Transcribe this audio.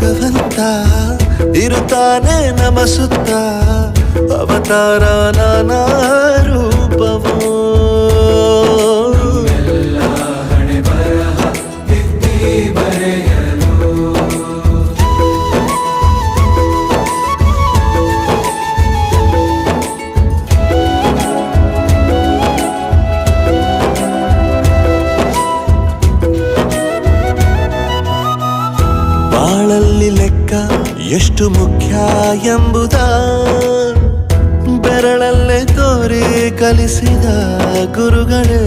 ಭಗವಂತ ಇರುತ್ತಾನೆ ನಮ ಸುತ್ತ ಅವತಾರ ನಾನಾ ರೂಪವೋ ಬಾಳಲ್ಲಿ ಲೆಕ್ಕ ಎಷ್ಟು ಮುಖ್ಯ ಎಂಬುದ ಬೆರಳಲ್ಲೇ ತೋರಿ ಕಲಿಸಿದ ಗುರುಗಳೇ.